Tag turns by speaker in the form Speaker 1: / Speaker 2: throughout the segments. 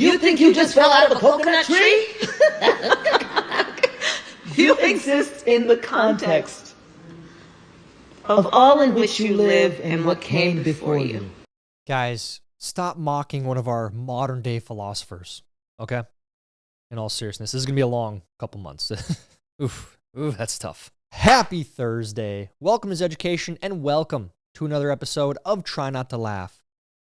Speaker 1: You think you just fell out of a coconut tree? You exist in the context of all in which you live and what came before you.
Speaker 2: Guys, stop mocking one of our modern day philosophers, okay? In all seriousness, this is going to be a long couple months. Oof, that's tough. Happy Thursday. Welcome to Zeducation and welcome to another episode of Try Not to Laugh.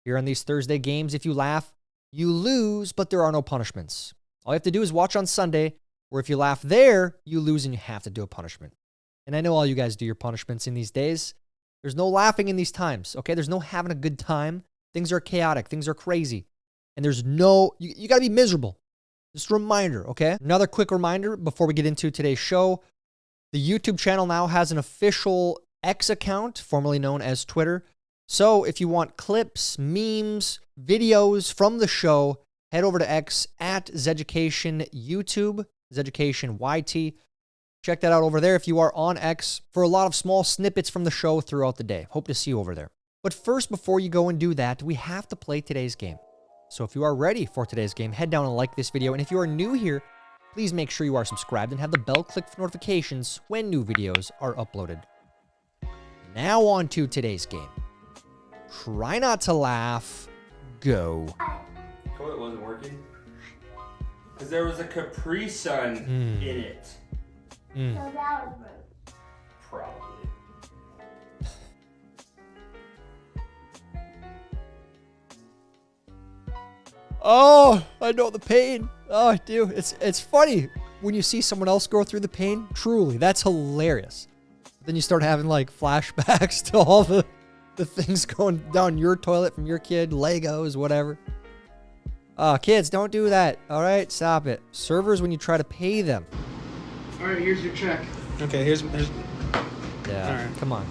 Speaker 2: Here on these Thursday games, if you laugh, you lose, but there are no punishments. All you have to do is watch on Sunday, where if you laugh there, you lose and you have to do a punishment. And I know all you guys do your punishments in these days. There's no laughing in these times, okay? There's no having a good time. Things are chaotic. Things are crazy. And there's no, you got to be miserable. Just a reminder, okay? Another quick reminder before we get into today's show. The YouTube channel now has an official X account, formerly known as Twitter. So if you want clips, memes, videos from the show, head over to X at Zeducation YouTube, Zeducation YT. Check that out over there if you are on X for a lot of small snippets from the show throughout the day. Hope to see you over there. But first, before you go and do that, we have to play today's game. So if you are ready for today's game, head down and like this video. And if you are new here, please make sure you are subscribed and have the bell clicked for notifications when new videos are uploaded. Now on to today's game. Try not to laugh. Go.
Speaker 3: Toilet wasn't working because there was a Capri Sun in it.
Speaker 4: So that was rude.
Speaker 3: Probably.
Speaker 2: Oh, I know the pain. Oh, I do. It's funny when you see someone else go through the pain. Truly, that's hilarious. Then you start having like flashbacks to all the things going down your toilet from your kid, Legos, whatever. Kids, don't do that. All right, stop it. Servers, when you try to pay them.
Speaker 5: All right, here's your check.
Speaker 6: Okay, here's
Speaker 2: Yeah,
Speaker 6: all right.
Speaker 2: Come on.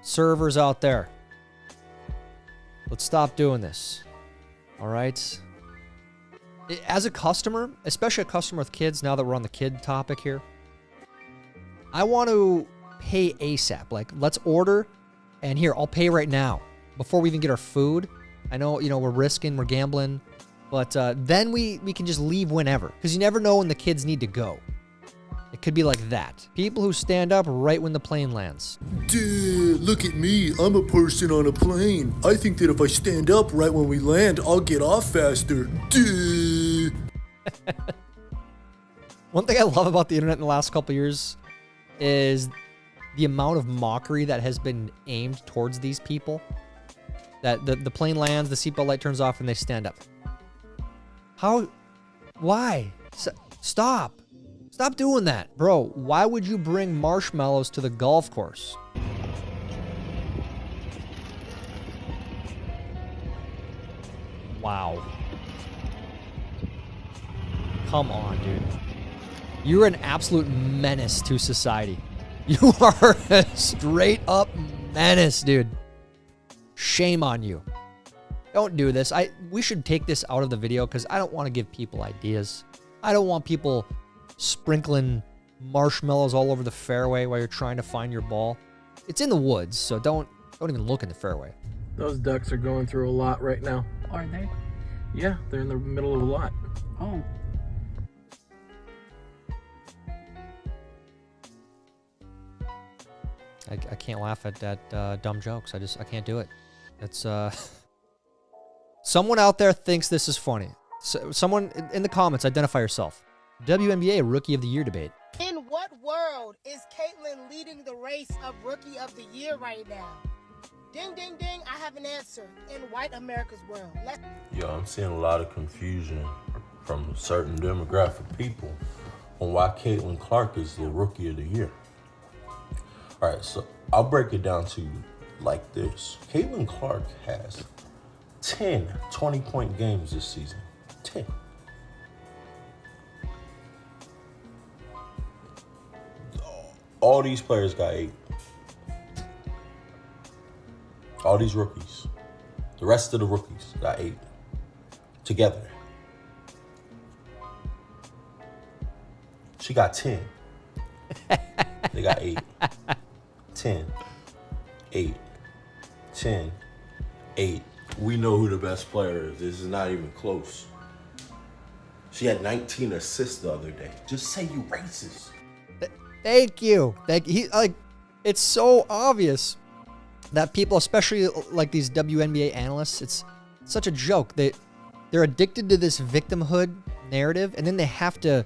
Speaker 2: Servers out there. Let's stop doing this. All right. As a customer, especially a customer with kids, now that we're on the kid topic here, I want to pay ASAP. Like, let's order, and here, I'll pay right now before we even get our food. I know, we're risking, we're gambling, but then we can just leave whenever, because you never know when the kids need to go. It could be like that. People who stand up right when the plane lands.
Speaker 7: Dude, look at me. I'm a person on a plane. I think that if I stand up right when we land, I'll get off faster. Dude.
Speaker 2: One thing I love about the internet in the last couple of years is the amount of mockery that has been aimed towards these people. That the plane lands, the seatbelt light turns off, and they stand up. How? Why? Stop. Stop doing that. Bro, why would you bring marshmallows to the golf course? Wow. Come on, dude. You're an absolute menace to society. You are a straight up menace, dude. Shame on you. Don't do this. We should take this out of the video because I don't want to give people ideas. I don't want people sprinkling marshmallows all over the fairway while you're trying to find your ball. It's in the woods, so don't even look in the fairway.
Speaker 5: Those ducks are going through a lot right now.
Speaker 6: Are they?
Speaker 5: Yeah, they're in the middle of a lot.
Speaker 6: Oh.
Speaker 2: I can't laugh at that dumb jokes. I can't do it. It's someone out there thinks this is funny. So, someone in the comments, identify yourself. WNBA Rookie of the Year debate.
Speaker 8: In what world is Caitlyn leading the race of Rookie of the Year right now? Ding, ding, ding, I have an answer. In white America's world.
Speaker 9: Yo, I'm seeing a lot of confusion from certain demographic people on why Caitlyn Clark is the Rookie of the Year. All right, so I'll break it down to you like this. Caitlyn Clark has 10 20-point games this season. 10. All these players got 8. All these rookies. The rest of the rookies got 8. Together. She got 10. They got 8. 10. 8. 10. 8. We know who the best player is. This is not even close. She had 19 assists the other day. Just say you racist.
Speaker 2: Thank you. It's so obvious that people, especially like these WNBA analysts, it's such a joke. They're addicted to this victimhood narrative, and then they have to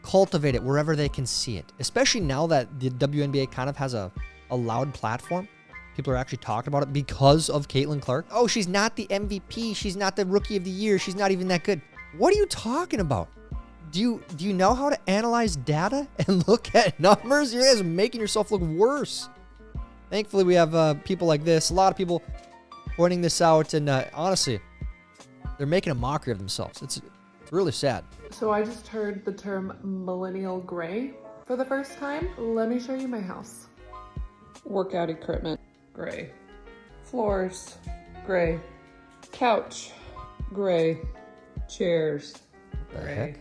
Speaker 2: cultivate it wherever they can see it. Especially now that the WNBA kind of has a loud platform. People are actually talking about it because of Caitlin Clark. Oh, she's not the MVP. She's not the Rookie of the Year. She's not even that good. What are you talking about? Do you know how to analyze data and look at numbers? You guys are making yourself look worse. Thankfully, we have people like this. A lot of people pointing this out, and honestly, they're making a mockery of themselves. It's really sad.
Speaker 6: So I just heard the term millennial gray for the first time. Let me show you my house. Workout equipment, gray. Floors, gray. Couch, gray. Chairs, gray.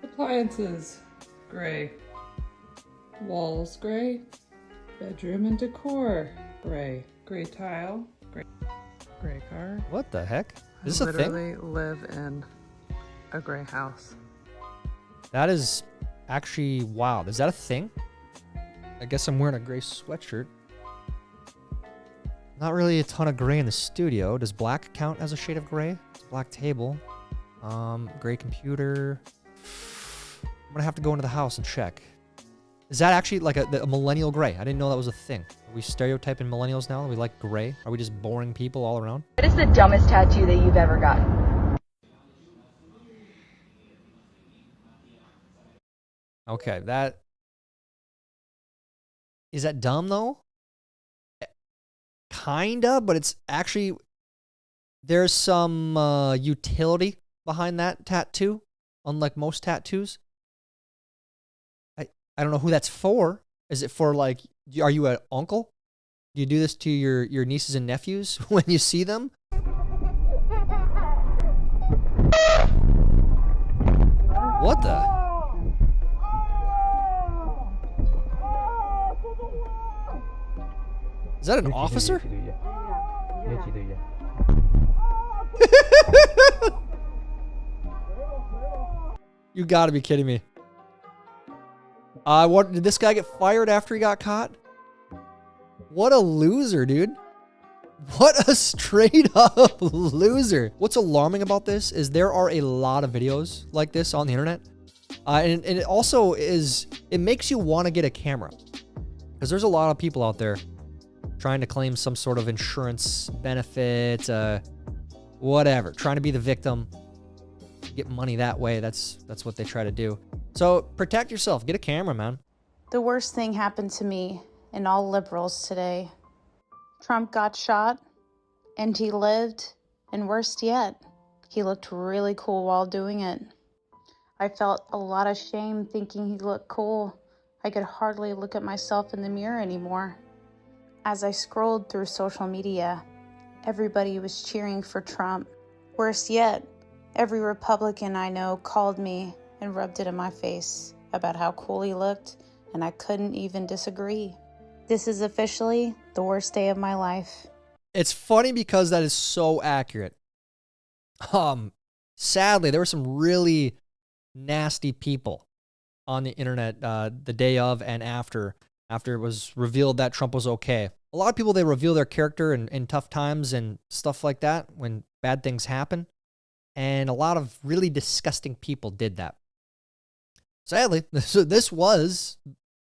Speaker 6: Appliances, gray. Walls, gray. Bedroom and decor, gray. Gray tile, gray. Gray car.
Speaker 2: What the heck? Is this a thing?
Speaker 6: I literally live in a gray house.
Speaker 2: That is actually wild. Is that a thing? I guess I'm wearing a gray sweatshirt. Not really a ton of gray in the studio. Does black count as a shade of gray? It's a black table. Gray computer. I'm gonna have to go into the house and check. Is that actually like a millennial gray? I didn't know that was a thing. Are we stereotyping millennials now? We like gray? Are we just boring people all around?
Speaker 10: What is the dumbest tattoo that you've ever gotten?
Speaker 2: Okay, is that dumb though? Kinda, but it's actually, there's some utility behind that tattoo, unlike most tattoos. I don't know who that's for. Is it for like, are you an uncle? Do you do this to your nieces and nephews when you see them? What the? Is that an officer? You gotta be kidding me. What, did this guy get fired after he got caught? What a loser, dude. What a straight up loser. What's alarming about this is there are a lot of videos like this on the internet. And it also it makes you want to get a camera. Because there's a lot of people out there trying to claim some sort of insurance benefit, whatever, trying to be the victim, get money that way. That's what they try to do. So protect yourself. Get a camera, man.
Speaker 11: The worst thing happened to me and all liberals today. Trump got shot, and he lived, and worst yet, he looked really cool while doing it. I felt a lot of shame thinking he looked cool. I could hardly look at myself in the mirror anymore. As I scrolled through social media, everybody was cheering for Trump. Worse yet, every Republican I know called me and rubbed it in my face about how cool he looked, and I couldn't even disagree. This is officially the worst day of my life.
Speaker 2: It's funny because that is so accurate. Sadly, there were some really nasty people on the internet the day of and after it was revealed that Trump was okay. A lot of people, they reveal their character in tough times and stuff like that when bad things happen. And a lot of really disgusting people did that. Sadly, this was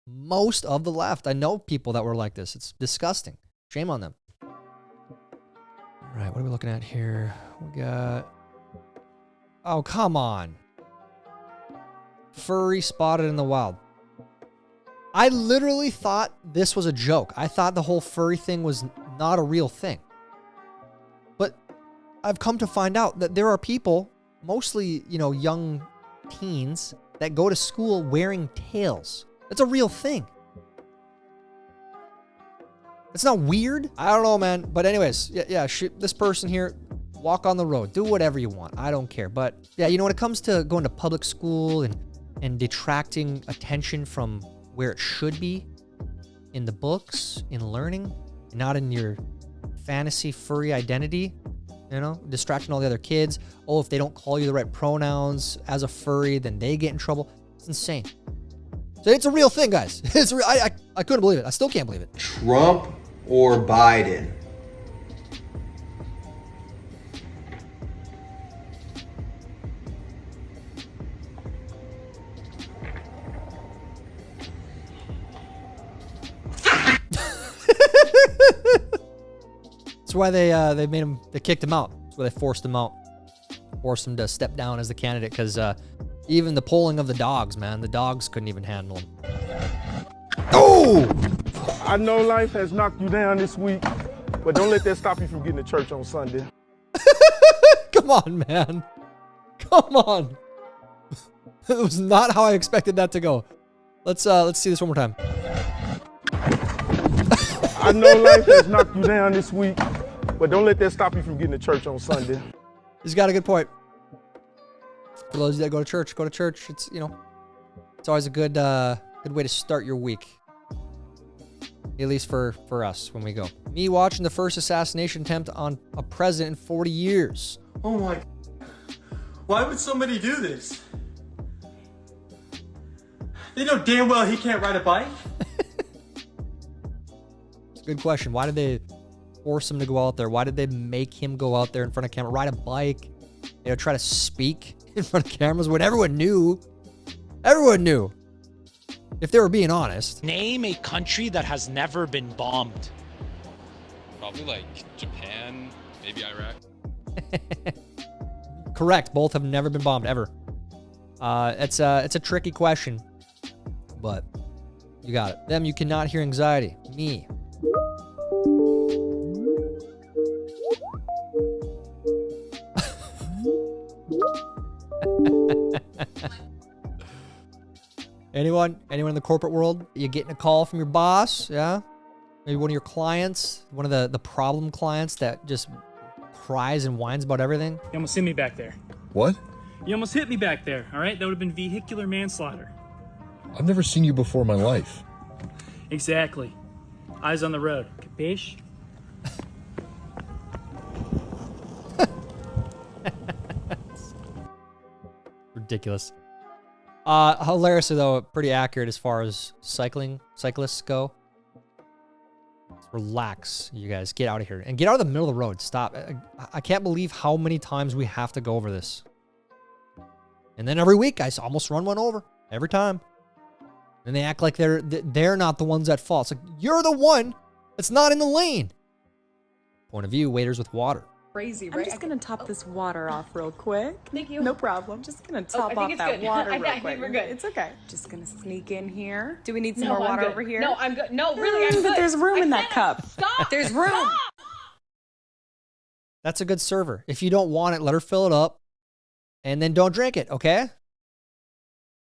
Speaker 2: most of the left. I know people that were like this. It's disgusting. Shame on them. All right, what are we looking at here? We got... Oh, come on. Furry spotted in the wild. I literally thought this was a joke. I thought the whole furry thing was not a real thing. But I've come to find out that there are people, mostly, young teens, that go to school wearing tails. It's a real thing. It's not weird. I don't know, man. But anyways, yeah, this person here, walk on the road. Do whatever you want. I don't care. But yeah, when it comes to going to public school and detracting attention from where it should be, in the books, in learning, not in your fantasy furry identity, You know, distracting all the other kids. Oh, if they don't call you the right pronouns as a furry, then they get in trouble. It's insane. So it's a real thing, guys. It's real. I couldn't believe it. I still can't believe it.
Speaker 12: Trump or Biden?
Speaker 2: That's why they made him. They kicked him out. That's why they forced him out. Forced him to step down as the candidate because even the polling of the dogs, man, the dogs couldn't even handle him. Oh!
Speaker 13: I know life has knocked you down this week, but don't let that stop you from getting to church on Sunday.
Speaker 2: Come on, man. Come on. It was not how I expected that to go. Let's see this one more time.
Speaker 13: I know life has knocked you down this week, but don't let that stop you from getting to church on Sunday.
Speaker 2: He's got a good point. For those that go to church, go to church. It's, you know, it's always a good way to start your week. At least for us when we go. Me watching the first assassination attempt on a president in 40 years.
Speaker 14: Oh my. Why would somebody do this? They know damn well he can't ride a bike.
Speaker 2: It's a good question. Why did they force him to go out there? Why did they make him go out there in front of camera, ride a bike, you know, try to speak in front of cameras when everyone knew? Everyone knew. If they were being honest.
Speaker 15: Name a country that has never been bombed.
Speaker 16: Probably like Japan, maybe Iraq.
Speaker 2: Correct. Both have never been bombed ever. It's a tricky question, but you got it. Them, you cannot hear anxiety. Me. Anyone in the corporate world, you getting a call from your boss, yeah? Maybe one of your clients, one of the problem clients that just cries and whines about everything.
Speaker 17: You almost hit me back there.
Speaker 18: What?
Speaker 17: You almost hit me back there, all right? That would have been vehicular manslaughter.
Speaker 18: I've never seen you before in my life.
Speaker 17: Exactly. Eyes on the road. Capiche?
Speaker 2: Ridiculous. Hilarious though, pretty accurate as far as cyclists go. Just relax, you guys. Get out of here. And get out of the middle of the road. Stop. I can't believe how many times we have to go over this. And then every week, I almost run one over. Every time. And they act like they're not the ones at fault. It's like, you're the one that's not in the lane. Point of view, waiters with water.
Speaker 19: Crazy, right? I'm just gonna top this water off real quick.
Speaker 20: Thank you.
Speaker 19: No problem. Just gonna top off that water real quick.
Speaker 20: We're good.
Speaker 19: It's okay. Just gonna sneak in here. Do we need some
Speaker 20: No,
Speaker 19: more
Speaker 20: I'm
Speaker 19: water
Speaker 20: good.
Speaker 19: over here?
Speaker 20: No, I'm good. No, really, I'm good.
Speaker 19: There's room in that
Speaker 20: cannot.
Speaker 19: cup.
Speaker 20: Stop.
Speaker 19: There's room.
Speaker 20: Stop.
Speaker 2: That's a good server. If you don't want it, let her fill it up. And then don't drink it, okay?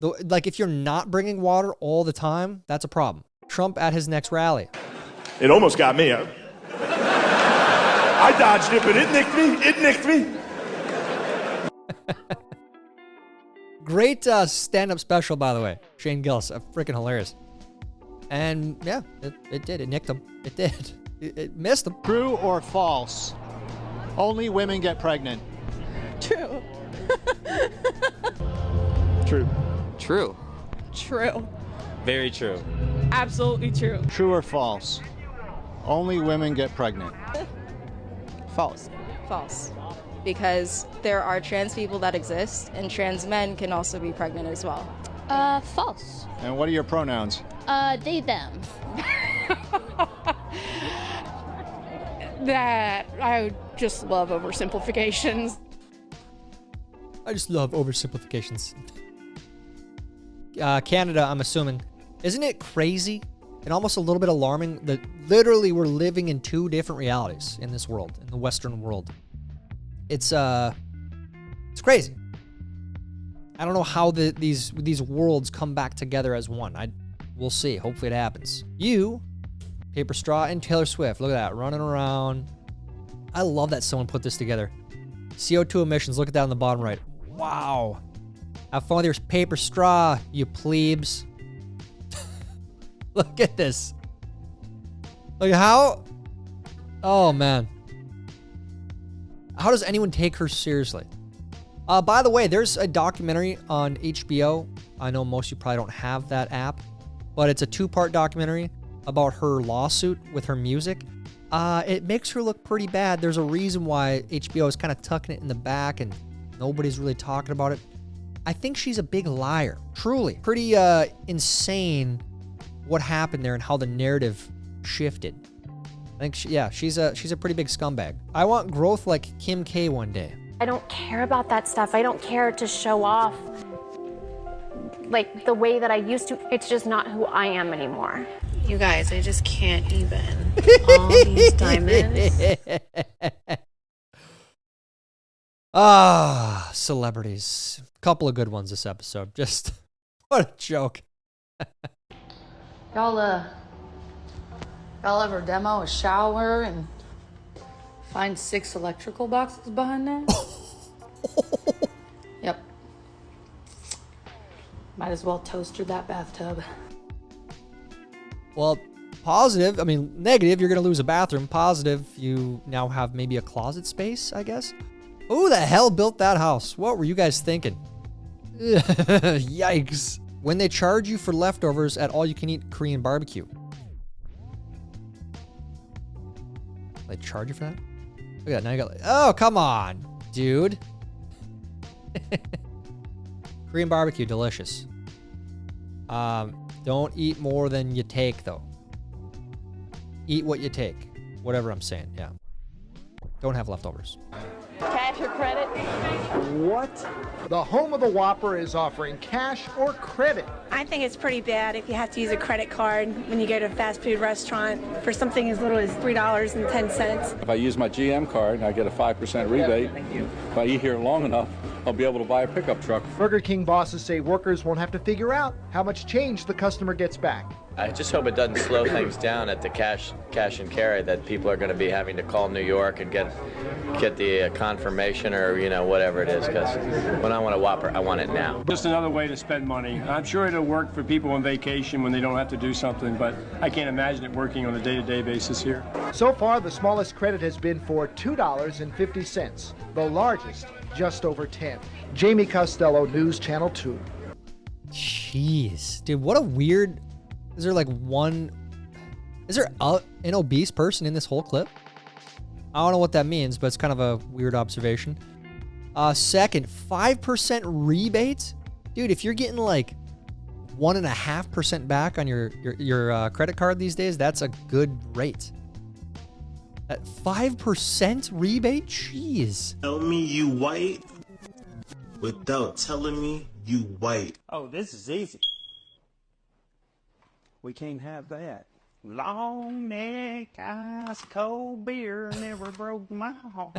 Speaker 2: Like, if you're not bringing water all the time, that's a problem. Trump at his next rally.
Speaker 13: It almost got me. I dodged it, but it nicked me. It nicked me.
Speaker 2: Great stand-up special, by the way. Shane Gillis, freaking hilarious. And yeah, it did. It nicked him. It did. It missed him.
Speaker 21: True or false? Only women get pregnant.
Speaker 19: True.
Speaker 21: True.
Speaker 15: True.
Speaker 19: True.
Speaker 15: Very true.
Speaker 19: Absolutely true.
Speaker 21: True or false? Only women get pregnant.
Speaker 19: False.
Speaker 22: False. Because there are trans people that exist, and trans men can also be pregnant as well.
Speaker 23: False.
Speaker 21: And what are your pronouns?
Speaker 23: They, them.
Speaker 19: That I just love oversimplifications.
Speaker 2: I just love oversimplifications. Canada, I'm assuming. Isn't it crazy and almost a little bit alarming that literally we're living in two different realities in this world, in the Western world? It's crazy. I don't know how these worlds come back together as one. We'll see. Hopefully it happens. You, Paper Straw, and Taylor Swift. Look at that, running around. I love that someone put this together. CO2 emissions. Look at that on the bottom right. Wow. Have fun with your Paper Straw, you plebes. Look at this. Look how. Oh man. How does anyone take her seriously? By the way, there's a documentary on HBO. I know most of you probably don't have that app, but it's a 2-part documentary about her lawsuit with her music. It makes her look pretty bad. There's a reason why HBO is kind of tucking it in the back and nobody's really talking about it. I think she's a big liar. Truly. Pretty insane what happened there and how the narrative shifted. I think, she's a pretty big scumbag. I want growth like Kim K one day.
Speaker 1: I don't care about that stuff. I don't care to show off like the way that I used to. It's just not who I am anymore.
Speaker 3: You guys, I just can't even. All these diamonds.
Speaker 2: Celebrities. Couple of good ones this episode. Just, what a joke.
Speaker 11: Y'all ever demo a shower and find 6 electrical boxes behind there? Yep. Might as well toaster that bathtub.
Speaker 2: Well, positive, I mean, negative, you're going to lose a bathroom. Positive, you now have maybe a closet space, I guess. Who the hell built that house? What were you guys thinking? Yikes. When they charge you for leftovers at all-you-can-eat Korean barbecue. They charge you for that? Look at that, now you got like, oh, come on, dude. Korean barbecue, delicious. Don't eat more than you take, though. Eat what you take. Whatever I'm saying, yeah. Don't have leftovers.
Speaker 3: Cash or credit?
Speaker 21: What? The home of the Whopper is offering cash or credit.
Speaker 4: I think it's pretty bad if you have to use a credit card when you go to a fast food restaurant for something as little as $3.10.
Speaker 24: If I use my GM card, I get a 5% rebate. If I eat here long enough, I'll be able to buy a pickup truck.
Speaker 21: Burger King bosses say workers won't have to figure out how much change the customer gets back.
Speaker 25: I just hope it doesn't slow things down at the cash and carry, that people are going to be having to call New York and get the confirmation or, you know, whatever it is, because when I want a Whopper, I want it now.
Speaker 26: Just another way to spend money. I'm sure it'll work for people on vacation when they don't have to do something, but I can't imagine it working on a day-to-day basis here.
Speaker 21: So far, the smallest credit has been for $2.50. The largest, just over 10. Jamie Costello, News Channel 2.
Speaker 2: Jeez. Dude, what a weird... Is there like one... Is there an obese person in this whole clip? I don't know what that means, but it's kind of a weird observation. Second, 5% rebate? Dude, if you're getting like 1.5% back on your credit card these days, that's a good rate. At 5% rebate? Jeez.
Speaker 27: Tell me you white without telling me you white.
Speaker 28: Oh, this is easy. We can't have that. Long neck, ice cold beer never broke my heart.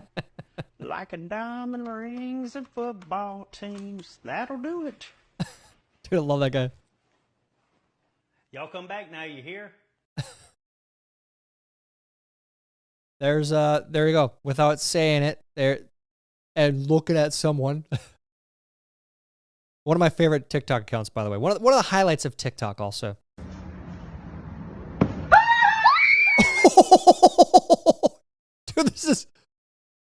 Speaker 28: Like a diamond rings of football teams. That'll do it.
Speaker 2: Dude, I love that guy.
Speaker 28: Y'all come back now, you hear?
Speaker 2: There you go. Without saying it, there, and looking at someone. One of my favorite TikTok accounts, by the way. One of the highlights of TikTok, also. Dude,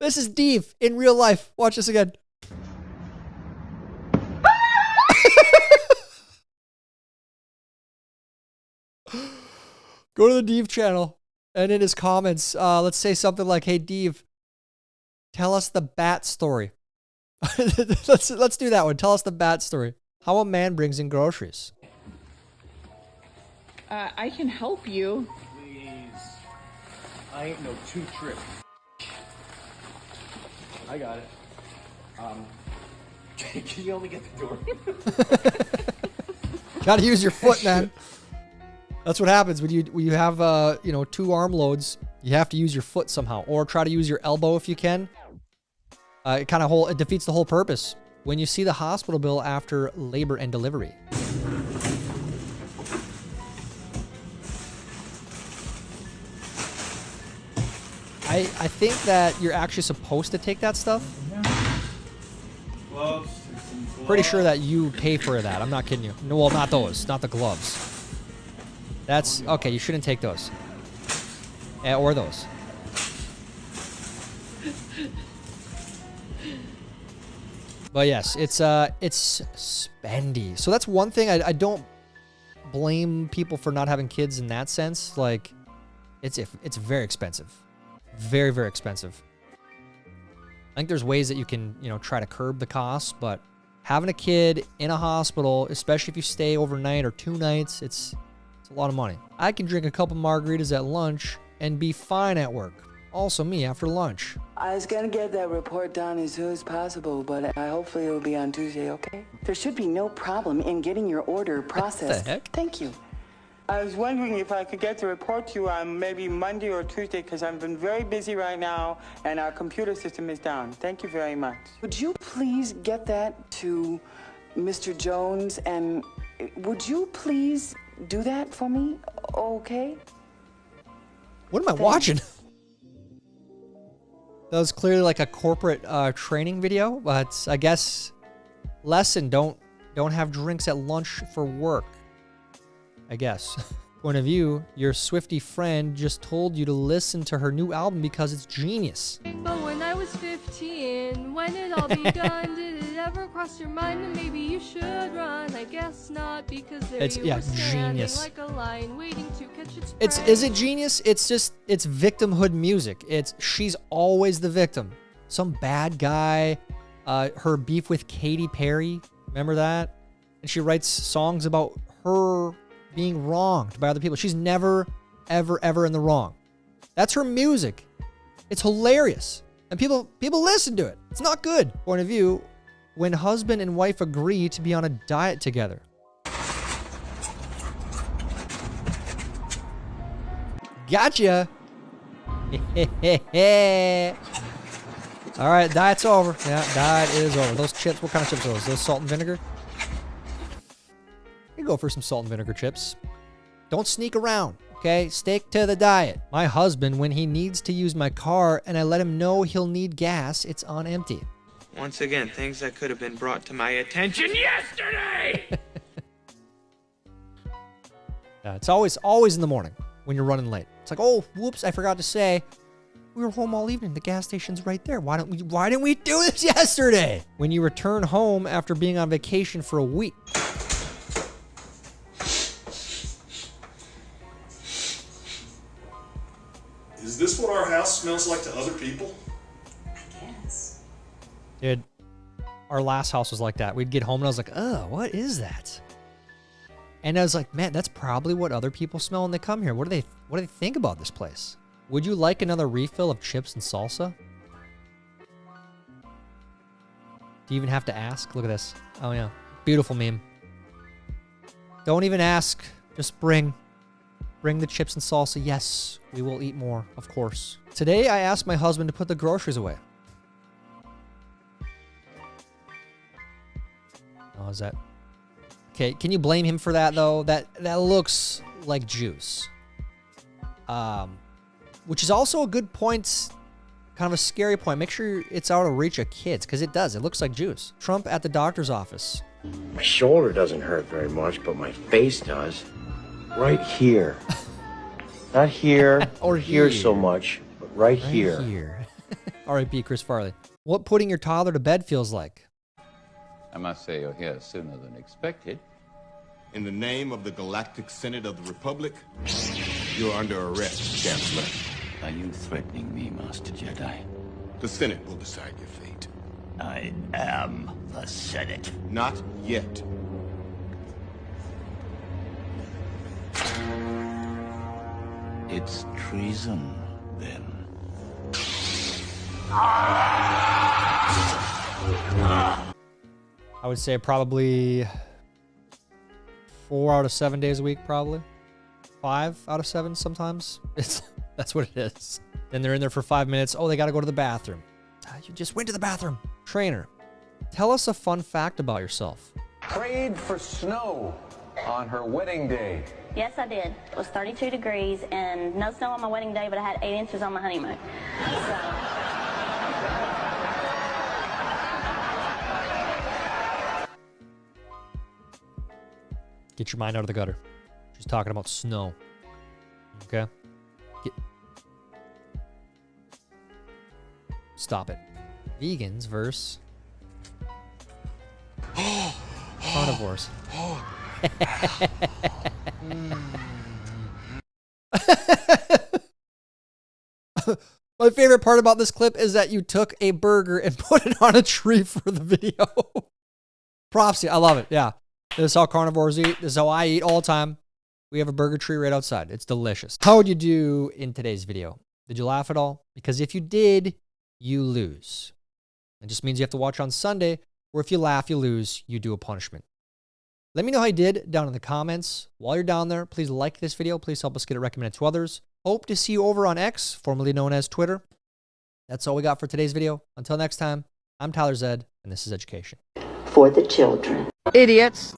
Speaker 2: this is Dave in real life. Watch this again. Go to the Dave channel, and in his comments, let's say something like, "Hey Dave, tell us the bat story." let's do that one. Tell us the bat story. How a man brings in groceries.
Speaker 29: I can help you.
Speaker 30: I ain't no 2-trip. I got it. Can you only get the door?
Speaker 2: Gotta use your foot, man. That's what happens when you have 2 arm loads. You have to use your foot somehow, or try to use your elbow if you can. It defeats the whole purpose. When you see the hospital bill after labor and delivery. I think that you're actually supposed to take that stuff.
Speaker 30: Gloves.
Speaker 2: Pretty sure that you pay for that. I'm not kidding you. No, well, not those. Not the gloves. That's... Okay, you shouldn't take those. Or those. But yes, it's spendy. So that's one thing. I don't blame people for not having kids in that sense. Like, it's very expensive. Very, very expensive. I think there's ways that you can, you know, try to curb the costs, but having a kid in a hospital, especially if you stay overnight or 2 nights, it's a lot of money. I can drink a couple margaritas at lunch and be fine at work. Also me after lunch.
Speaker 5: I was gonna get that report done as soon as possible, but hopefully it'll be on Tuesday, okay? There should be no problem in getting your order processed.
Speaker 2: What the heck?
Speaker 5: Thank you.
Speaker 28: I was wondering if I could get the report to you on maybe Monday or Tuesday, because I've been very busy right now and our computer system is down. Thank you very much.
Speaker 5: Would you please get that to Mr. Jones, and would you please do that for me, okay?
Speaker 2: What am I watching? That was clearly like a corporate training video, but I guess lesson, don't have drinks at lunch for work. I guess. Point of view, your Swiftie friend just told you to listen to her new album because it's genius.
Speaker 6: But when I was 15, when it all begun, did it ever cross your mind that maybe you should run? I guess not, because there
Speaker 2: It's,
Speaker 6: you
Speaker 2: yeah,
Speaker 6: were standing
Speaker 2: genius.
Speaker 6: like a lion waiting to catch its prey.
Speaker 2: Is it genius? It's just, it's victimhood music. She's always the victim. Some bad guy, her beef with Katy Perry, remember that? And she writes songs about her being wronged by other people. She's never, ever, ever in the wrong. That's her music. It's hilarious. And people listen to it. It's not good. Point of view, when husband and wife agree to be on a diet together. Gotcha. All right, diet's over. Yeah, diet is over. Those chips, what kind of chips are those? Those salt and vinegar? You go for some salt and vinegar chips. Don't sneak around, okay? Stick to the diet. My husband, when he needs to use my car and I let him know he'll need gas, it's on empty.
Speaker 7: Once again, things that could have been brought to my attention yesterday!
Speaker 2: Yeah, it's always in the morning when you're running late. It's like, oh, whoops, I forgot to say, we were home all evening. The gas station's right there. Why didn't we do this yesterday? When you return home after being on vacation for a week.
Speaker 8: Is this what our house smells like to other people?
Speaker 2: Dude, our last house was like that. We'd get home and I was like, oh, what is that? And I was like, man, that's probably what other people smell when they come here. What do they think about this place? Would you like another refill of chips and salsa? Do you even have to ask? Look at this. Oh yeah, beautiful meme. Don't even ask. Just bring the chips and salsa. Yes, we will eat more, of course. Today, I asked my husband to put the groceries away. Oh, is that... Okay, can you blame him for that, though? That looks like juice. Which is also a good point, kind of a scary point. Make sure it's out of reach of kids, because it does. It looks like juice. Trump at the doctor's office.
Speaker 9: My shoulder doesn't hurt very much, but my face does. Right here. Not here or here so much, but right here.
Speaker 2: R.I.P. Chris Farley. What putting your toddler to bed feels like?
Speaker 10: I must say you're here sooner than expected.
Speaker 27: In the name of the Galactic Senate of the Republic, you're under arrest, Chancellor.
Speaker 10: Are you threatening me, Master Jedi?
Speaker 27: The Senate will decide your fate.
Speaker 10: I am the Senate.
Speaker 27: Not yet.
Speaker 10: It's treason, then.
Speaker 2: I would say probably 4 out of 7 days a week, probably. 5 out of 7 sometimes. That's what it is. Then they're in there for 5 minutes. Oh, they got to go to the bathroom. You just went to the bathroom. Trainer, tell us a fun fact about yourself.
Speaker 12: Prayed for snow on her wedding day.
Speaker 14: Yes, I did. It was 32 degrees and no snow on my wedding day, but I had 8 inches on my honeymoon.
Speaker 2: Get your mind out of the gutter. She's talking about snow. Okay? Stop it. Vegans versus carnivores. My favorite part about this clip is that you took a burger and put it on a tree for the video. Props to you. I love it. Yeah. This is how carnivores eat. This is how I eat all the time. We have a burger tree right outside. It's delicious. How would you do in today's video? Did you laugh at all? Because if you did, you lose. It just means you have to watch on Sunday, or if you laugh, you lose, you do a punishment. Let me know how you did down in the comments. While you're down there, please like this video. Please help us get it recommended to others. Hope to see you over on X, formerly known as Twitter. That's all we got for today's video. Until next time, I'm Tyler Zed, and this is Zeducation.
Speaker 1: For the children.
Speaker 13: Idiots.